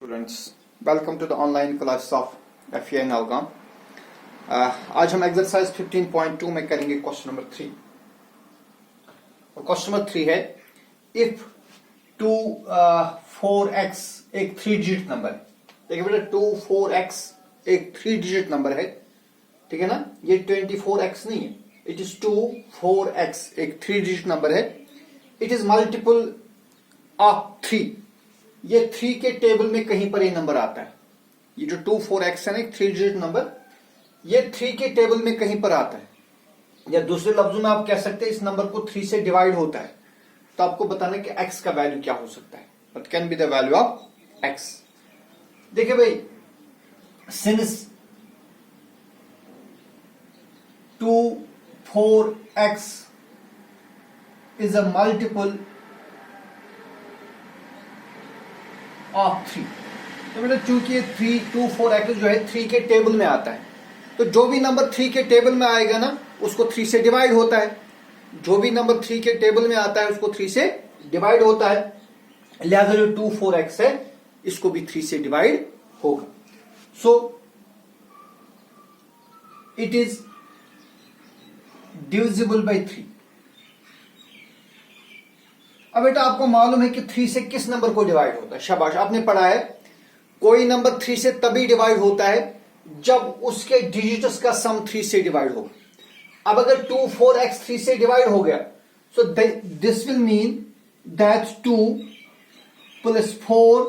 Students, welcome to the online class of FEI Naugam. आज हम exercise 15.2 में करेंगे क्वेश्चन नंबर 3। क्वेश्चन नंबर 3 है, इफ 2 4x एक 3 डिजिट नंबर है। देखिए बेटा, 2 4x एक 3 डिजिट नंबर है, ठीक है ना। ये 24x नहीं है, इट इज 2 4x एक 3 डिजिट नंबर है। It is multiple of 3। ये 3 के टेबल में कहीं पर ये नंबर आता है। ये जो 2 4x है ना, एक 3 डिजिट नंबर, ये 3 के टेबल में कहीं पर आता है। या दूसरे लफ्जों में आप कह सकते हैं इस नंबर को 3 से डिवाइड होता है। तो आपको बताना कि x का वैल्यू क्या हो सकता है। What can be the value of x। देखिए भाई, since 2 4x is a multiple of 3। तो बेटा चूंकि 3 2 4x जो है 3 के टेबल में आता है, तो जो भी नंबर 3 के टेबल में आएगा ना, उसको 3 से डिवाइड होता है। जो भी नंबर 3 के टेबल में आता है उसको 3 से डिवाइड होता है। लिहाजा जो 2 4x है इसको भी 3 से डिवाइड होगा। So it is divisible bye 3। अब बेटा आपको मालूम है कि 3 से किस नंबर को डिवाइड होता है। शाबाश, आपने पढ़ा है कोई नंबर 3 से तभी डिवाइड होता है जब उसके डिजिट्स का सम 3 से डिवाइड हो। अब अगर 2 4x 3 से डिवाइड हो गया, so this will mean that 2 plus 4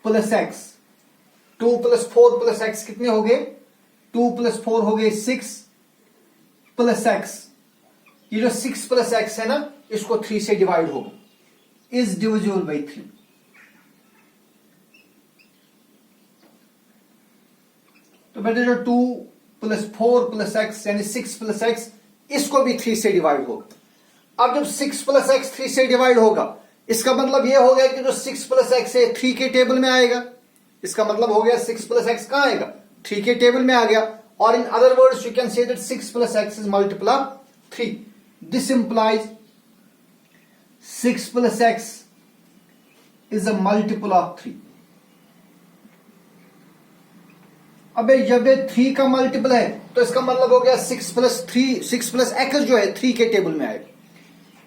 plus x, 2 plus 4 plus x कितने हो गए? 2 प्लस 4 हो गए 6 प्लस x। ये जो 6 प्लस x है ना, इसको 3 से डिवाइड होगा, इज डिविजिबल बाई 3। तो बेटा जो 2 प्लस 4 प्लस x यानी 6 प्लस x, इसको भी 3 से डिवाइड होगा। अब जब 6 प्लस x 3 से डिवाइड होगा, इसका मतलब यह हो गया कि जो 6 प्लस x है 3 के टेबल में आएगा। इसका मतलब हो गया 6 प्लस x कहां आएगा? 3 के टेबल में आ गया। और in other words you can say that 6 plus x is multiple of 3। This implies 6 plus x is a multiple of 3। अबे जब ये 3 का मल्टीपल है तो इसका मतलब हो गया 6 प्लस x जो है 3 के टेबल में आएगा।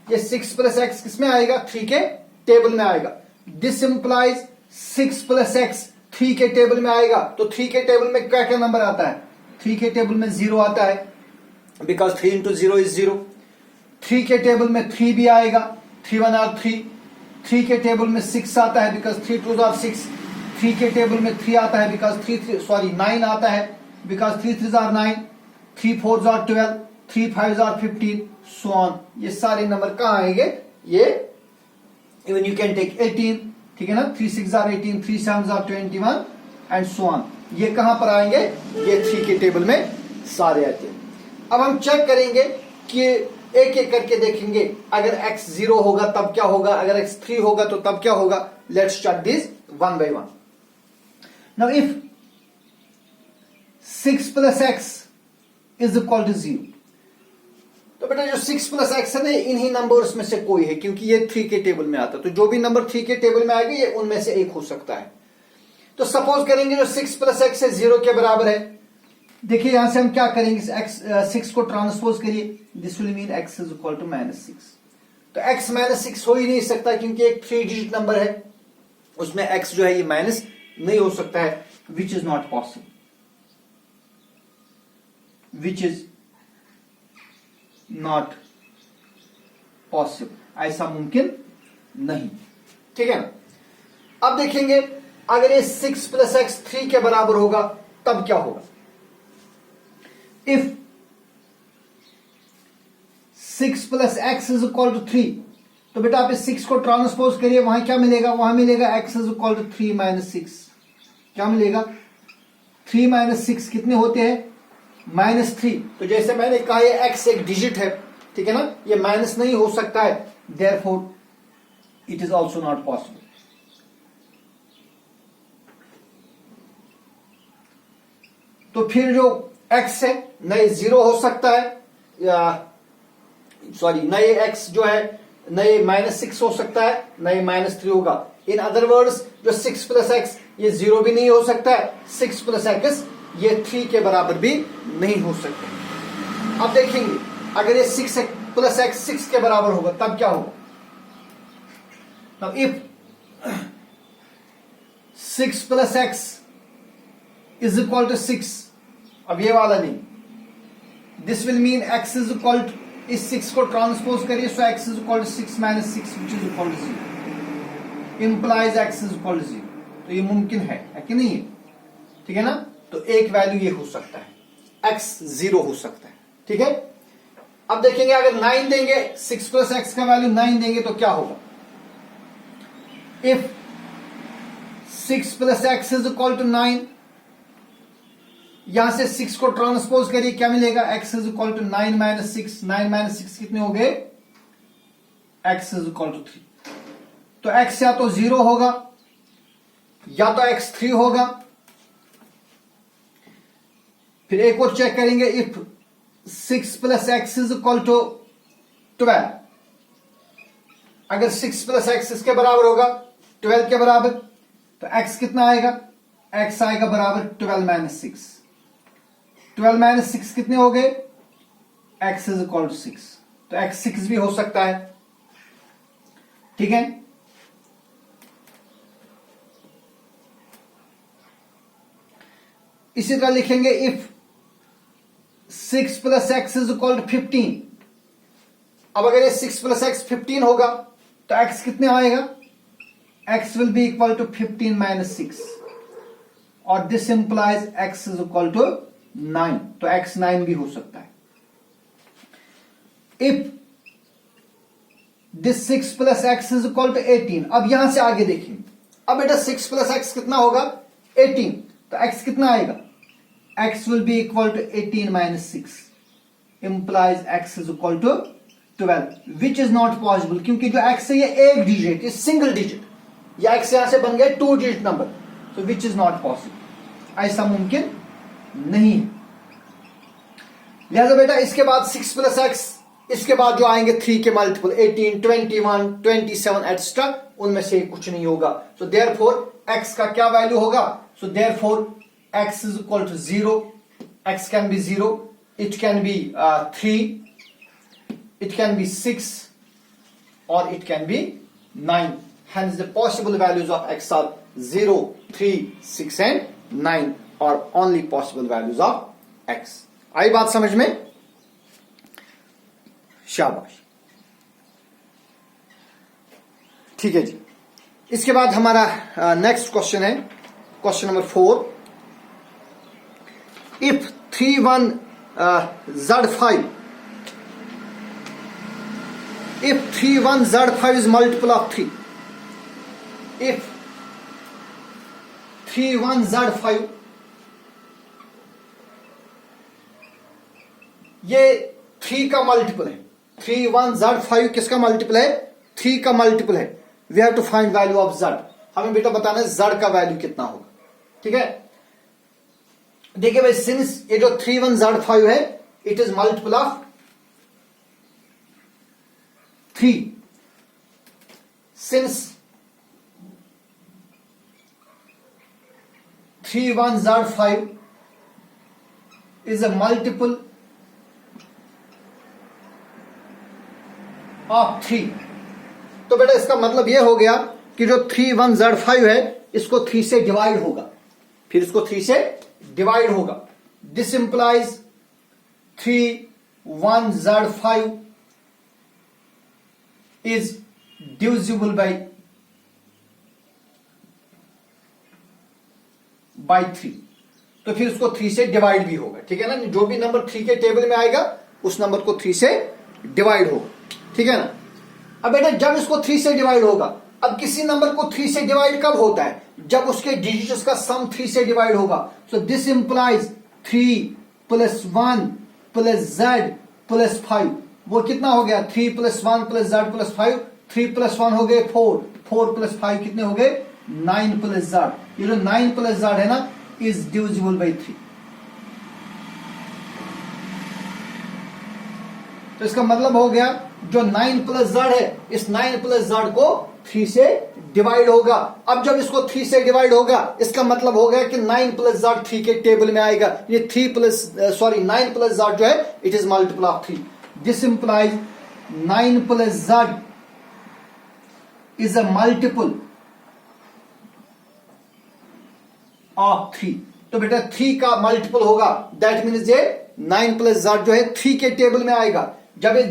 ये 6 प्लस x किस में आएगा? 3 के टेबल में आएगा। दिस इंप्लाइज 6 प्लस x 3 के टेबल में आएगा। तो 3 के टेबल में क्या क्या नंबर आता है? 3 के टेबल में 0 आता है, बिकॉज 3 इंटू 0 इज 0। 3 के टेबल में 3 भी आएगा, 3 1 आर 3। 3 के टेबल में 6 आता है, बिकॉज 3 2 आर 6। 3 के टेबल में 3 आता है, बिकॉज 9 आता है, because 3 3 are 9। 3 4 are 12। 3 5 are 15, so on. ये सारे नंबर कहां आएंगे? ये इवन यू कैन टेक 18, ठीक है ना। 3 6 are 18, 3 7 are 21 and so on. ये कहां पर आएंगे? ये 3 के टेबल में सारे आते हैं। अब हम चेक करेंगे कि एक एक करके देखेंगे, अगर x 0 होगा तब क्या होगा, अगर x 3 होगा तो तब क्या होगा। Let's start this one by one. Now if 6 plus x is equal to 0, तो बेटा जो 6 प्लस x है ना, इन्हीं नंबर्स में से कोई है, क्योंकि ये 3 के टेबल में आता है। तो जो भी नंबर 3 के टेबल में आएगा ये उनमें से एक हो सकता है। तो सपोज करेंगे जो 6 प्लस x है 0 के बराबर है। देखिए यहां से हम क्या करेंगे, x 6 को ट्रांसपोज करिए। This will mean x is equal to -6। तो x -6 हो ही नहीं सकता, क्योंकि एक 3 डिजिट नंबर है, उसमें x जो है ये माइनस नहीं हो सकता है। विच is not possible, which is not possible, ऐसा मुमकिन नहीं, ठीक है ना। अब देखेंगे अगर ये 6 प्लस x 3 के बराबर होगा तब क्या होगा। If 6 plus x is equal to 3, तो बेटा आप इस 6 को ट्रांसपोज करिए, वहां क्या मिलेगा? वहां मिलेगा x is equal to 3 minus 6। क्या मिलेगा? 3 माइनस 6 कितने होते हैं? -3। तो जैसे मैंने कहा ये x एक डिजिट है, ठीक है ना, ये माइनस नहीं हो सकता है। Therefore it is also not possible. तो फिर जो x है नए 0 हो सकता है, या सॉरी नए x जो है नए -6 हो सकता है, नए -3 होगा। इन अदर वर्ड्स जो 6 प्लस x ये 0 भी नहीं हो सकता है, 6 प्लस एक्स ये 3 के बराबर भी नहीं हो सकता। अब देखेंगे अगर ये 6 प्लस एक्स 6 के बराबर होगा तब क्या होगा। तब if 6 plus X is equal to 6, अब ये वाला नहीं, this will mean x is equal to, इस 6 को ट्रांसपोज करिए, so x is equal to 6 minus 6 which is equal to 0, implies x is equal to 0। तो ये मुमकिन है कि नहीं है, ठीक है ना। तो एक वैल्यू ये हो सकता है, x 0 हो सकता है, ठीक है। अब देखेंगे अगर 9 देंगे, 6 प्लस एक्स का वैल्यू 9 देंगे तो क्या होगा। If 6 plus X is equal to 9, यहां से 6 को ट्रांसपोज करिए, क्या मिलेगा, x is equal to 9 minus 6, 9 minus 6 कितने हो गए, x इज इक्वल टू 3। तो x या तो 0 होगा या तो x 3 होगा। फिर एक और चेक करेंगे, if 6 plus X is equal to 12, अगर 6 प्लस एक्स इसके बराबर होगा 12 के बराबर, तो x कितना आएगा, x आएगा बराबर 12 माइनस 6, 12 माइनस 6 कितने हो गए, x इज इक्वल टू 6। तो x 6 भी हो सकता है, ठीक है। इसी तरह लिखेंगे if 6 plus X is equal to 15, अब अगर ये 6 प्लस एक्स 15 होगा तो x कितने आएगा, x will be equal to 15 minus 6, और this implies x is equal to 9, तो x 9 भी हो सकता है। If this 6 plus X is equal to 18, अब यहां से आगे देखेंगे, अब बेटा 6 प्लस एक्स कितना होगा 18, तो x कितना आएगा, x will be equal to 18 minus 6, implies x is equal to 12, which is not possible, क्योंकि जो x है ये एक डिजिट, ये सिंगल डिजिट, या x यहां से बन गए 2 digit number, so which is not possible, ऐसा मुमकिन नहीं है। लिहाजा बेटा इसके बाद 6 प्लस एक्स, इसके बाद जो आएंगे 3 के मल्टीपल 18, 21, 27 एटसेट्रा, उनमें से कुछ नहीं होगा। सो देयरफॉर x का क्या वैल्यू होगा, so therefore x is equal to 0, x can be 0, it can be 3, it can be 6, or it can be 9. Hence the possible values of x are 0, 3, 6 and 9 are only possible values of x. आई बात समझ में, शाबाश, ठीक है जी। इसके बाद हमारा next question है, question number 4। If 31 Z5, if 31 Z5 is multiple of 3, if 31 Z5 ये 3 का मल्टीपल है, 31 Z5 किसका मल्टीपल है, 3 का मल्टीपल है। We have to find value of Z, हमें बेटा बताना है Z का वैल्यू कितना होगा, ठीक है। देखिए भाई, सिंस ये जो 31 Z5 है, it is multiple of 3, since 31 Z5 is a multiple of 3, तो बेटा इसका मतलब यह हो गया कि जो 31 Z5 है इसको 3 से डिवाइड होगा, फिर इसको 3 से डिवाइड होगा। This implies 31 Z5 is divisible bye 3, तो फिर उसको 3 से डिवाइड भी होगा, ठीक है ना। जो भी नंबर 3 के टेबल में आएगा उस नंबर को 3 से डिवाइड होगा, ठीक है ना। अब बेटा जब इसको 3 से डिवाइड होगा, अब किसी नंबर को 3 से डिवाइड कब होता है, जब उसके डिजिट्स का सम 3 से डिवाइड होगा। So this implies 3 plus 1 plus z plus 5, वो कितना हो गया, 3 plus 1 plus z plus 5, 3 plus 1 हो गए 4, 4 प्लस 5 कितने हो गए 9 प्लस z, ये जो 9 प्लस z है ना, इज डिविजिबल बाई 3। तो इसका मतलब हो गया जो 9 प्लस z है, इस 9 प्लस z को 3 से डिवाइड होगा। अब जब इसको 3 से डिवाइड होगा इसका मतलब हो गया कि 9 प्लस Z 3 के टेबल में आएगा। ये 9 प्लस Z जो है it is multiple of 3। This implies 9 plus Z is a multiple of 3। तो बेटा 3 का मल्टीपल होगा, दैट मीन्स ये 9 प्लस Z जो है 3 के टेबल में आएगा। जब ये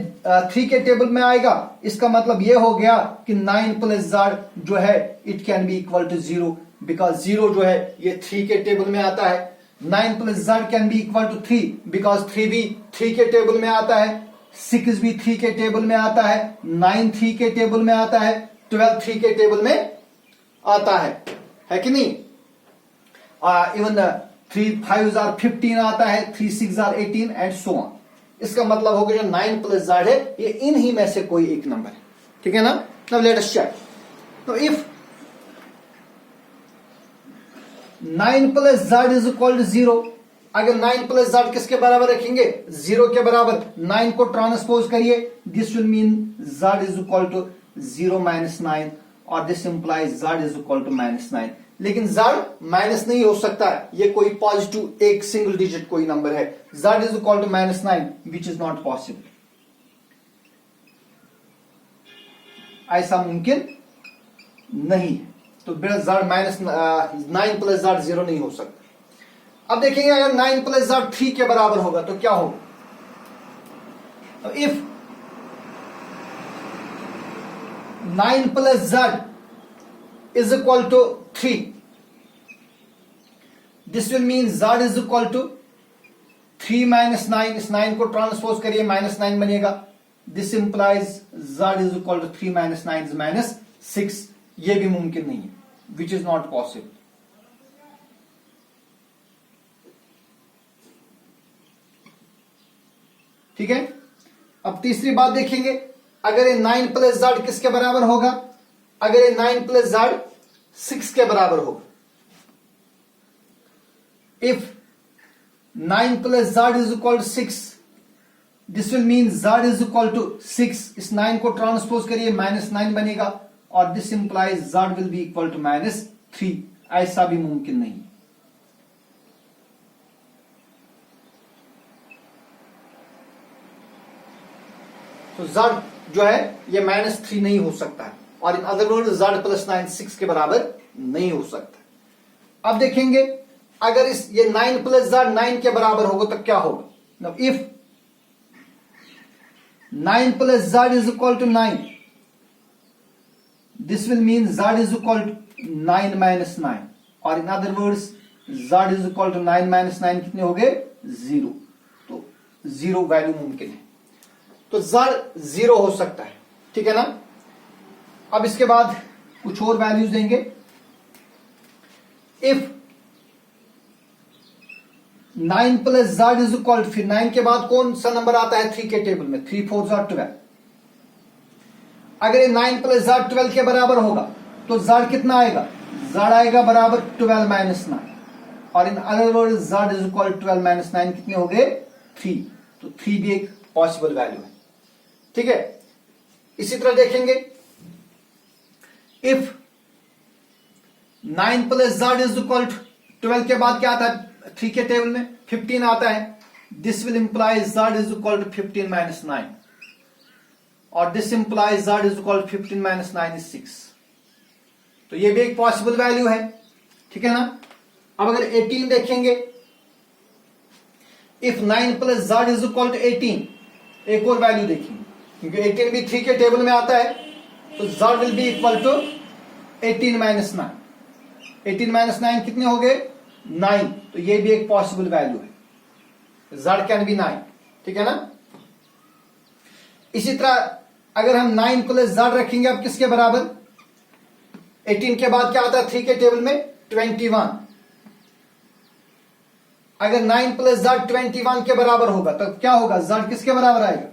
3 के टेबल में आएगा इसका मतलब ये हो गया कि 9 प्लस Z जो है it can be equal to 0, because 0 जो है ये 3 के टेबल में आता है। 9 plus Z can be equal to 3 because 3 भी 3 के टेबल में आता है, 6 भी 3 के टेबल में आता है, 9 3 के टेबल में आता है, 12 3 के टेबल में आता है कि नहीं। इवन 3 5 आर 15 आता है, 3 6 आर 18 एंड सो ऑन। इसका मतलब होगा जो 9 प्लस Z है ये इन ही में से कोई एक नंबर है, ठीक है ना। Now let us check. तो if 9 plus Z is equal to 0, अगर 9 प्लस Z किसके बराबर रखेंगे, 0 के बराबर। 9 को ट्रांसपोज करिए, this will mean Z is equal to 0 minus 9 और this implies Z is equal to minus 9। लेकिन Z माइनस नहीं हो सकता है, ये कोई पॉजिटिव एक सिंगल डिजिट कोई नंबर है। Z is equal to minus 9 which is not possible, ऐसा मुमकिन नहीं है। तो Z माइनस 9 प्लस Z 0 नहीं हो सकता। अब देखेंगे अगर 9 प्लस Z 3 के बराबर होगा तो क्या होगा। तो if 9 plus Z is equal to 3, this will mean Z is equal to 3 minus 9, इस 9 को ट्रांसपोज करिए माइनस 9 बनेगा। This implies Z is equal to 3 minus 9 is minus 6। ये भी मुमकिन नहीं है, विच इज नॉट पॉसिबल। ठीक है। अब तीसरी बात देखेंगे, अगर ये 9 प्लस Z किसके बराबर होगा, अगर ये 9 प्लस Z 6 के बराबर होगा। If 9 plus Z is equal to 6, this will mean Z is equal to 6, इस 9 को ट्रांसपोज करिए माइनस 9 बनेगा और this implies Z will be equal to minus 3। ऐसा भी मुमकिन नहीं। तो Z जो है ये माइनस 3 नहीं हो सकता है, और in other word Z plus 9 6 के बराबर नहीं हो सकता। अब देखेंगे अगर इस ये 9 प्लस Z 9 के बराबर होगा तो क्या होगा। Now if 9 plus Z is equal to 9, this will mean Z is equal to 9 minus 9, और in other words Z is equal to 9 minus 9 कितने हो गए 0। तो 0 वैल्यू मुमकिन है, तो Z 0 हो सकता है, ठीक है ना। अब इसके बाद कुछ और वैल्यूज देंगे। If 9 plus Z is equal to, फिर 9 के बाद कौन सा नंबर आता है 3 के टेबल में, 3 4 12। अगर ये 9 प्लस Z 12 के बराबर होगा तो Z कितना आएगा, Z आएगा बराबर 12 माइनस 9, और in other word Z is equal 12 minus 9 कितने हो गए 3। तो 3 भी एक पॉसिबल वैल्यू है, ठीक है। इसी तरह देखेंगे if 9 plus Z is equal to 12 के बाद क्या आता है 3 के टेबल में 15 आता है, this will imply Z is equal to 15 minus 9, और this imply Z is equal to 15 minus 9 is 6। तो ये भी एक पॉसिबल वैल्यू है, ठीक है ना। अब अगर 18 देखेंगे, if 9 plus Z is equal to 18, एक और वैल्यू देखेंगे क्योंकि 18 भी 3 के टेबल में आता है, तो Z will be equal to 18 minus 9। 18 minus 9 कितने हो गए 9, तो ये भी एक पॉसिबल वैल्यू है, Z कैन बी 9, ठीक है ना। इसी तरह अगर हम 9 प्लस Z रखेंगे अब किसके बराबर, 18 के बाद क्या आता है 3 के टेबल में 21। अगर 9 प्लस Z 21 के बराबर होगा तो क्या होगा, Z किसके बराबर आएगा,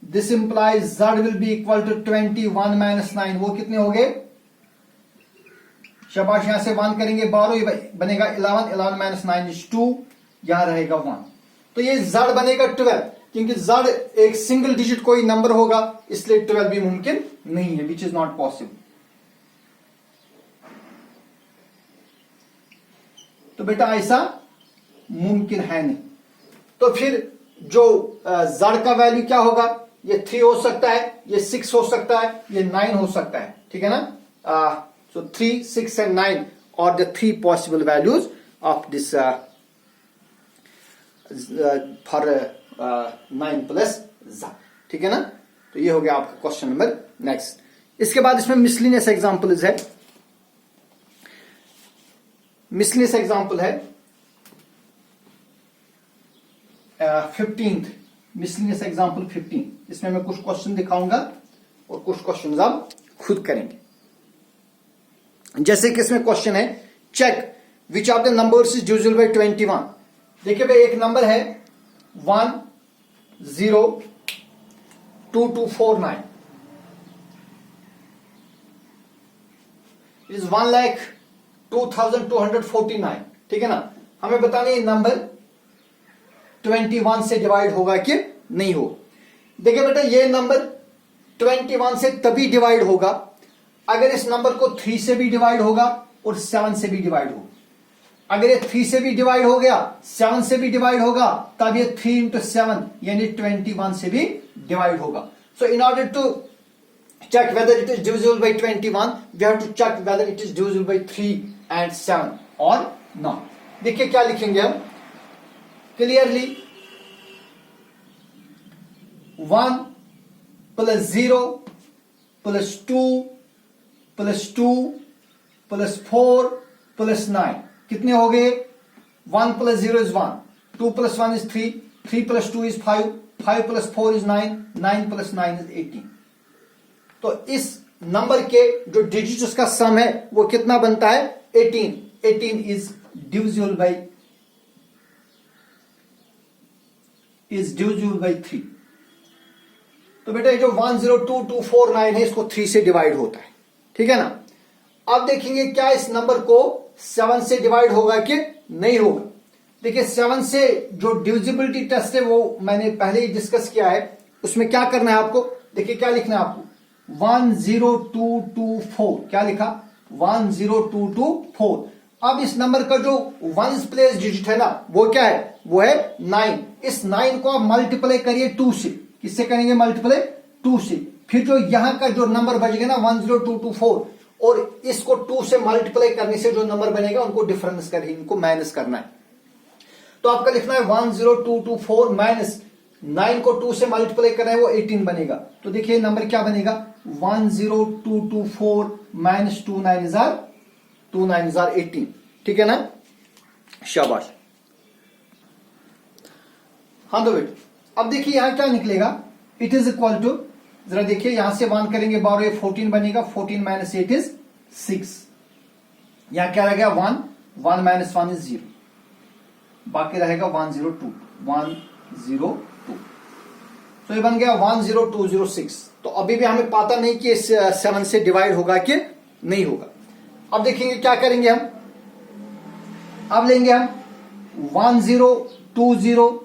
this implies Z will be equal to 21 minus 9। वो कितने हो गए, शाबाश, यहां से 1 करेंगे 12, बनेगा 11, 11 माइनस 9 इज 2, यहां रहेगा 1, तो ये Z बनेगा 12। क्योंकि z एक सिंगल डिजिट कोई नंबर होगा, इसलिए 12 भी मुमकिन नहीं है, विच इज नॉट पॉसिबल। तो बेटा ऐसा मुमकिन है नहीं। तो फिर जो z का वैल्यू क्या होगा, ये 3 हो सकता है, ये 6 हो सकता है, ये 9 हो सकता है, ठीक है ना। सो 3, 6 एंड 9 और the 3 possible values of this for 9 plus z, ठीक है ना। तो ये हो गया आपका क्वेश्चन नंबर नेक्स्ट। इसके बाद इसमें मिसलिनियस एग्जांपल्स है। मिसलिनियस एग्जांपल है 15th, मिसलिनियस एग्जांपल 15। इसमें मैं कुछ क्वेश्चन दिखाऊंगा और कुछ क्वेश्चन आप खुद करेंगे। जैसे कि इसमें क्वेश्चन है, check which of the numbers is divisible by 21। देखिए भाई, एक नंबर है 102249, इट इज 1,02,249, ठीक है ना। हमें बताना ये नंबर 21 से डिवाइड होगा कि नहीं हो। देखिए बेटा, ये नंबर 21 से तभी डिवाइड होगा अगर इस नंबर को 3 से भी डिवाइड होगा और 7 से भी डिवाइड होगा। अगर ये 3 से भी डिवाइड हो गया, 7 से भी डिवाइड होगा, तब ये 3 इंटू 7 यानी 21 से भी डिवाइड होगा। So in order to check whether it is divisible by 21, we have to check whether it is divisible by 3 and 7 or not. देखिए क्या लिखेंगे हम clearly, 1 plus 0 plus 2 plus 2 plus 4 plus 9 कितने हो गए? 1 plus 0 is 1, 2 plus 1 is 3, 3 plus 2 is 5, 5 plus 4 is 9, 9 plus 9 is 18। तो इस number के जो डिजिट उसका सम है वो कितना बनता है? 18। 18 इज डिविजिबल बाई 3। तो बेटा जो 102249 है इसको 3 से डिवाइड होता है, ठीक है ना। अब देखेंगे क्या इस नंबर को 7 से डिवाइड होगा कि नहीं होगा। देखिए 7 से जो डिविजिबिलिटी टेस्ट है वो मैंने पहले ही डिस्कस किया है। उसमें क्या करना है आपको, देखिए क्या लिखना है आपको, 10224 क्या लिखा? 10224। अब इस नंबर का जो 1 प्लेस डिजिट है ना वो क्या है? वो है 9। इस 9 को आप मल्टीप्लाई करिए 2 से। किससे करेंगे मल्टीप्लाई? 2 से। फिर जो यहां का जो नंबर बचेगा ना 10224 और इसको 2 से मल्टीप्लाई करने से जो नंबर बनेगा उनको डिफरेंस करिए, इनको माइनस करना है। तो आपका लिखना है 10224 माइनस 9 को 2 से मल्टीप्लाई करना है वो 18 बनेगा। तो देखिए नंबर क्या बनेगा? 10224 माइनस 29 इज 18, ठीक है ना। शाबाश। हाँ तो बेटे अब देखिए यहां क्या निकलेगा, इट इज इक्वल टू, जरा देखिए यहां से 1 करेंगे 12, ये 14 बनेगा, 14 माइनस 8 इज 6। यहां क्या रहेगा? 1 माइनस 1 इज 0, बाकी रहेगा 102। तो ये बन गया 10206। तो अभी भी हमें पता नहीं कि इस 7 से डिवाइड होगा कि नहीं होगा। अब देखेंगे क्या करेंगे हम, अब लेंगे हम 1020।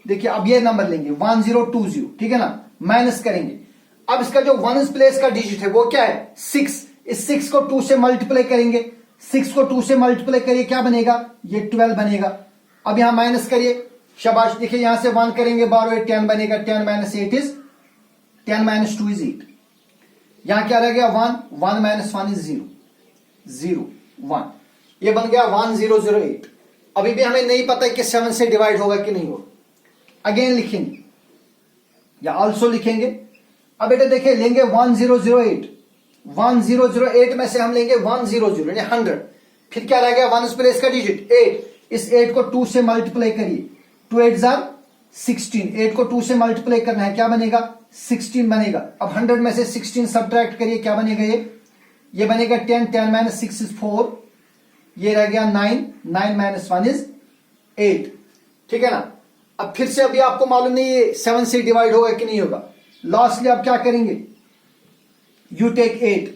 देखिए अब ये नंबर लेंगे 1020, ठीक है ना, माइनस करेंगे। अब इसका जो 1 प्लेस का डिजिट है वो क्या है? 6। इस 6 को 2 से मल्टीप्लाई करेंगे, 6 को 2 से मल्टीप्लाई करिए, क्या बनेगा? ये 12 बनेगा। अब यहां माइनस करिए, शाबाश। देखिए यहां से 1 करेंगे 12, 10 बनेगा, 10 माइनस 8 इज 10 माइनस 2 इज 8। यहां क्या रह गया? 1 माइनस 1 इज 0, 1। ये बन गया 1008। अभी भी हमें नहीं पता कि 7 से डिवाइड होगा कि नहीं होगा। अगेन लिखेंगे या ऑल्सो लिखेंगे। अब बेटा देखिए लेंगे 1008, 1008 में से हम लेंगे 100 यानी 100। फिर क्या रह गया? 1 प्लेस का डिजिट 8। इस 8 को 2 से मल्टीप्लाई करिए, 2 8 आर 16। 8 को 2 से मल्टीप्लाई करना है, क्या बनेगा? 16 बनेगा। अब 100 में से 16 सब्ट्रैक्ट करिए, क्या बनेगा? ये बनेगा 10, 10 माइनस 6 इज 4, ये रह गया 9, 9 माइनस 1 इज 8, ठीक है ना। अब फिर से अभी आपको मालूम नहीं ये 7 से डिवाइड होगा कि नहीं होगा। लास्टली आप क्या करेंगे? यू टेक 8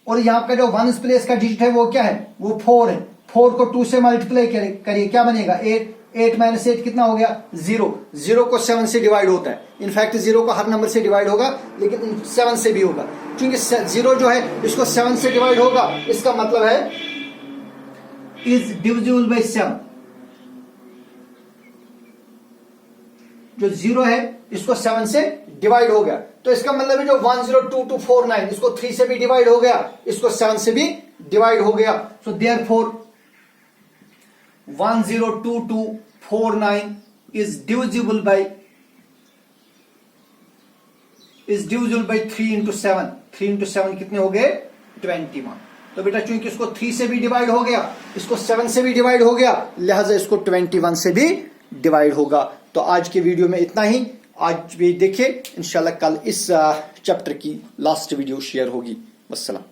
और यहां का जो 1 प्लेस का डिजिट है वो क्या है? वो 4 है। 4 को 2 से मल्टीप्लाई करिए, क्या बनेगा? 8, 8 माइनस 8 कितना हो गया 0। 0 को 7 से डिवाइड होता है, इनफैक्ट 0 को हर नंबर से डिवाइड होगा लेकिन 7 से भी होगा, क्योंकि 0 जो है इसको 7 से डिवाइड होगा, इसका मतलब है इज डिविजिबल बाय 7। जो 0 है इसको 7 से डिवाइड हो गया, तो इसका मतलब है जो 102249 इसको 3 से भी डिवाइड हो गया, इसको 7 से भी डिवाइड हो गया। So therefore 102249 is divisible by 3 into 7। 3 into 7 कितने हो गए 21। तो बेटा चूंकि इसको 3 से भी डिवाइड हो गया, इसको 7 से भी डिवाइड हो गया, लिहाजा इसको 21 से भी डिवाइड होगा। तो आज के वीडियो में इतना ही, आज भी देखिए, इंशाल्लाह कल इस चैप्टर की लास्ट वीडियो शेयर होगी। वस्सलाम।